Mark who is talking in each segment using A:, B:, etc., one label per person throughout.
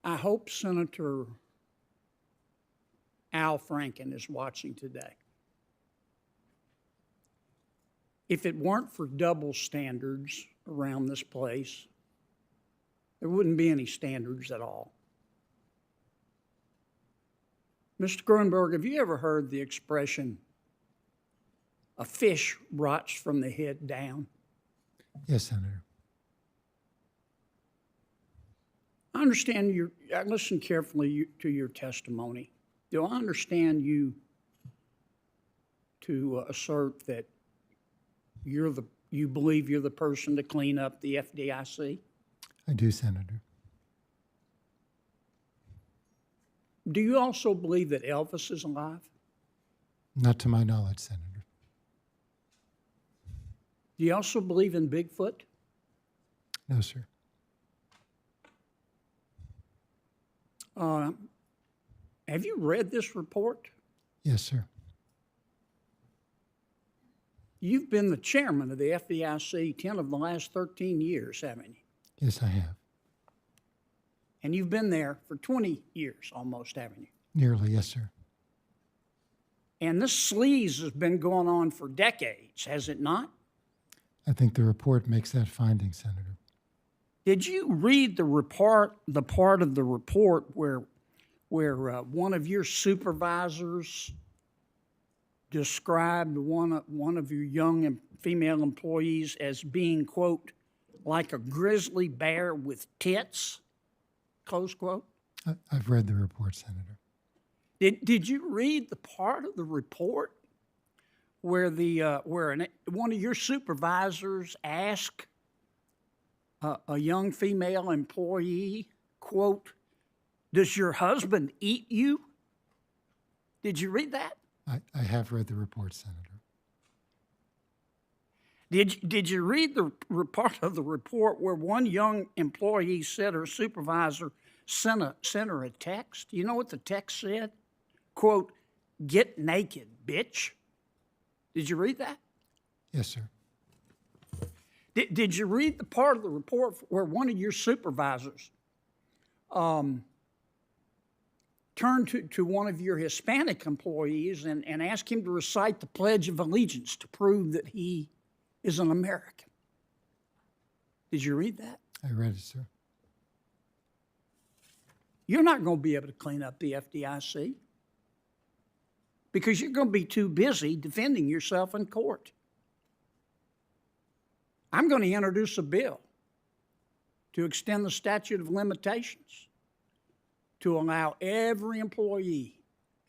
A: I hope Senator Al Franken is watching today. If it weren't for double standards around this place, there wouldn't be any standards at all. Mr. Grunberg, have you ever heard the expression, a fish rots from the head down?
B: Yes, Senator.
A: I understand I listened carefully to your testimony. Do I understand you to assert that you believe you're the person to clean up the FDIC?
B: I do, Senator.
A: Do you also believe that Elvis is alive?
B: Not to my knowledge, Senator.
A: Do you also believe in Bigfoot?
B: No, sir.
A: Have you read this report?
B: Yes, sir.
A: You've been the chairman of the FDIC 10 of the last 13 years, haven't you?
B: Yes, I have.
A: And you've been there for 20 years almost, haven't you?
B: Nearly, yes, sir.
A: And this sleaze has been going on for decades, has it not?
B: I think the report makes that finding, Senator.
A: Did you read the part of the report where one of your supervisors described one of your young female employees as being, quote, like a grizzly bear with tits, close quote?
B: I've read the report, Senator.
A: Did you read the part of the report where one of your supervisors asked a young female employee, quote, does your husband eat you? Did you read that?
B: I have read the report, Senator.
A: Did you read the part of the report where one young employee said her supervisor sent her a text? You know what the text said? Quote, get naked, bitch. Did you read that?
B: Yes, sir.
A: Did you read the part of the report where one of your supervisors turned to one of your Hispanic employees and asked him to recite the Pledge of Allegiance to prove that he is an American? Did you read that?
B: I read it, sir.
A: You're not going to be able to clean up the FDIC because you're going to be too busy defending yourself in court. I'm going to introduce a bill to extend the statute of limitations to allow every employee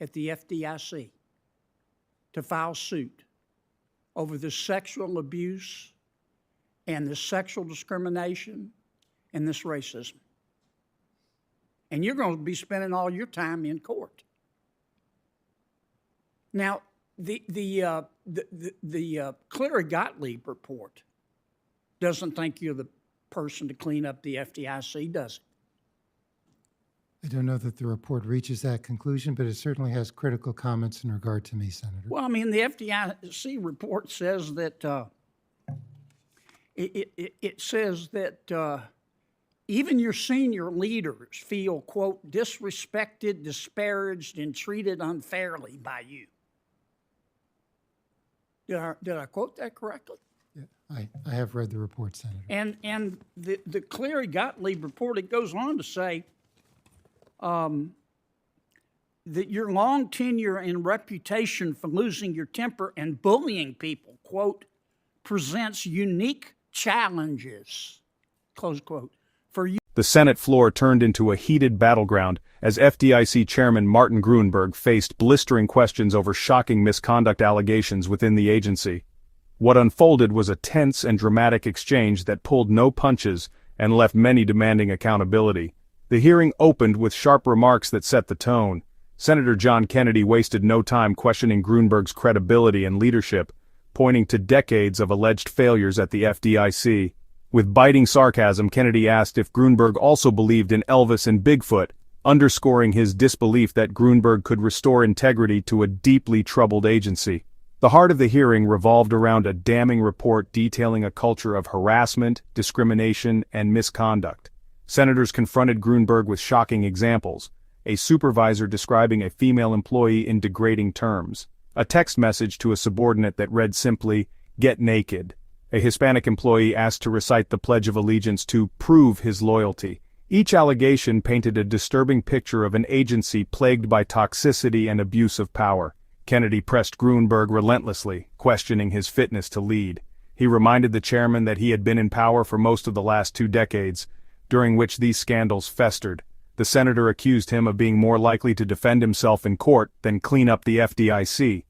A: at the FDIC to file suit over this sexual abuse and this sexual discrimination and this racism. And you're going to be spending all your time in court. Now, the Cleary Gottlieb report doesn't think you're the person to clean up the FDIC, does it?
B: I don't know that the report reaches that conclusion, but it certainly has critical comments in regard to me, Senator.
A: Well, I mean, the FDIC report says that it says that even your senior leaders feel, quote, disrespected, disparaged, and treated unfairly by you. Did I quote that correctly?
B: Yeah, I have read the report, Senator.
A: And the Cleary Gottlieb report, it goes on to say that your long tenure and reputation for losing your temper and bullying people, quote, presents unique challenges, close quote, for you.
C: The Senate floor turned into a heated battleground as FDIC Chairman Martin Grunberg faced blistering questions over shocking misconduct allegations within the agency. What unfolded was a tense and dramatic exchange that pulled no punches and left many demanding accountability. The hearing opened with sharp remarks that set the tone. Senator John Kennedy wasted no time questioning Grunberg's credibility and leadership, pointing to decades of alleged failures at the FDIC. With biting sarcasm, Kennedy asked if Grunberg also believed in Elvis and Bigfoot, underscoring his disbelief that Grunberg could restore integrity to a deeply troubled agency. The heart of the hearing revolved around a damning report detailing a culture of harassment, discrimination, and misconduct. Senators confronted Grunberg with shocking examples: a supervisor describing a female employee in degrading terms, a text message to a subordinate that read simply, "Get naked," a Hispanic employee asked to recite the Pledge of Allegiance to prove his loyalty. Each allegation painted a disturbing picture of an agency plagued by toxicity and abuse of power. Kennedy pressed Grunberg relentlessly, questioning his fitness to lead. He reminded the chairman that he had been in power for most of the last 2 decades, during which these scandals festered. The senator accused him of being more likely to defend himself in court than clean up the FDIC.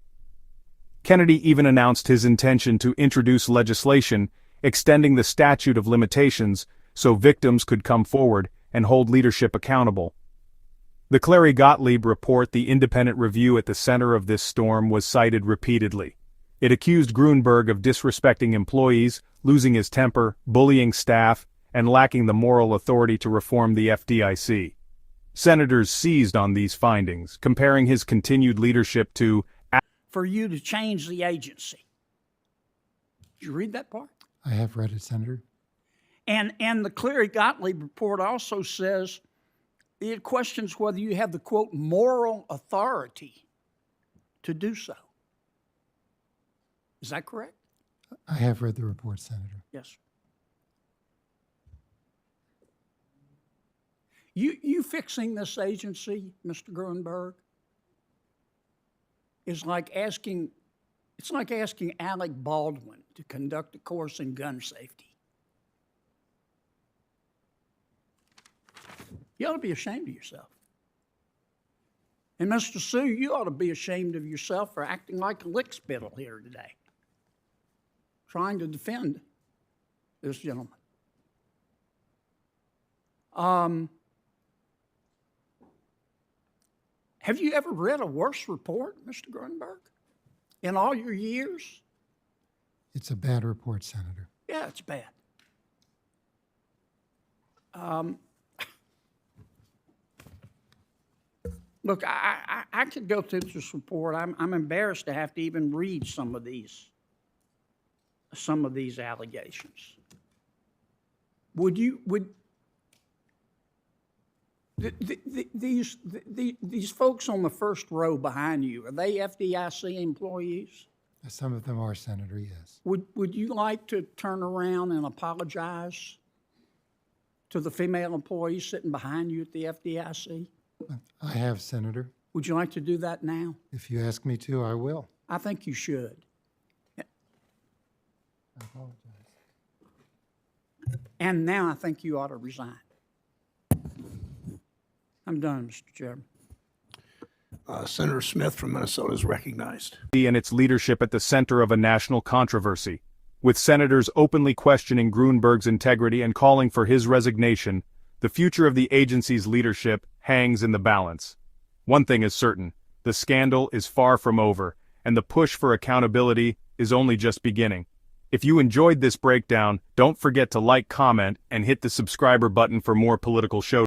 C: Kennedy even announced his intention to introduce legislation extending the statute of limitations so victims could come forward and hold leadership accountable. The Clary Gottlieb report, the independent review at the center of this storm, was cited repeatedly. It accused Grunberg of disrespecting employees, losing his temper, bullying staff, and lacking the moral authority to reform the FDIC. Senators seized on these findings, comparing his continued leadership to
A: for you to change the agency. Did you read that part?
B: I have read it, Senator.
A: And the Clary Gottlieb report also says it questions whether you have the, quote, moral authority to do so. Is that correct?
B: I have read the report, Senator.
A: Yes. You fixing this agency, Mr. Grunberg, is like asking, it's like asking Alec Baldwin to conduct a course in gun safety. You ought to be ashamed of yourself. And Mr. Sue, you ought to be ashamed of yourself for acting like a lickspittle here today, trying to defend this gentleman. Have you ever read a worse report, Mr. Grunberg, in all your years?
B: It's a bad report, Senator.
A: Yeah, it's bad. Look, I could go through this report. I'm embarrassed to have to even read some of these allegations. These folks on the first row behind you, are they FDIC employees?
B: Some of them are, Senator, yes.
A: Would you like to turn around and apologize to the female employees sitting behind you at the FDIC?
B: I have, Senator.
A: Would you like to do that now?
B: If you ask me to, I will.
A: I think you should.
B: I apologize.
A: And now I think you ought to resign. I'm done, Mr. Chairman.
D: Senator Smith from Minnesota is recognized.
C: And its leadership at the center of a national controversy. With senators openly questioning Grunberg's integrity and calling for his resignation, the future of the agency's leadership hangs in the balance. One thing is certain: the scandal is far from over, and the push for accountability is only just beginning. If you enjoyed this breakdown, don't forget to like, comment, and hit the subscriber button for more political shows.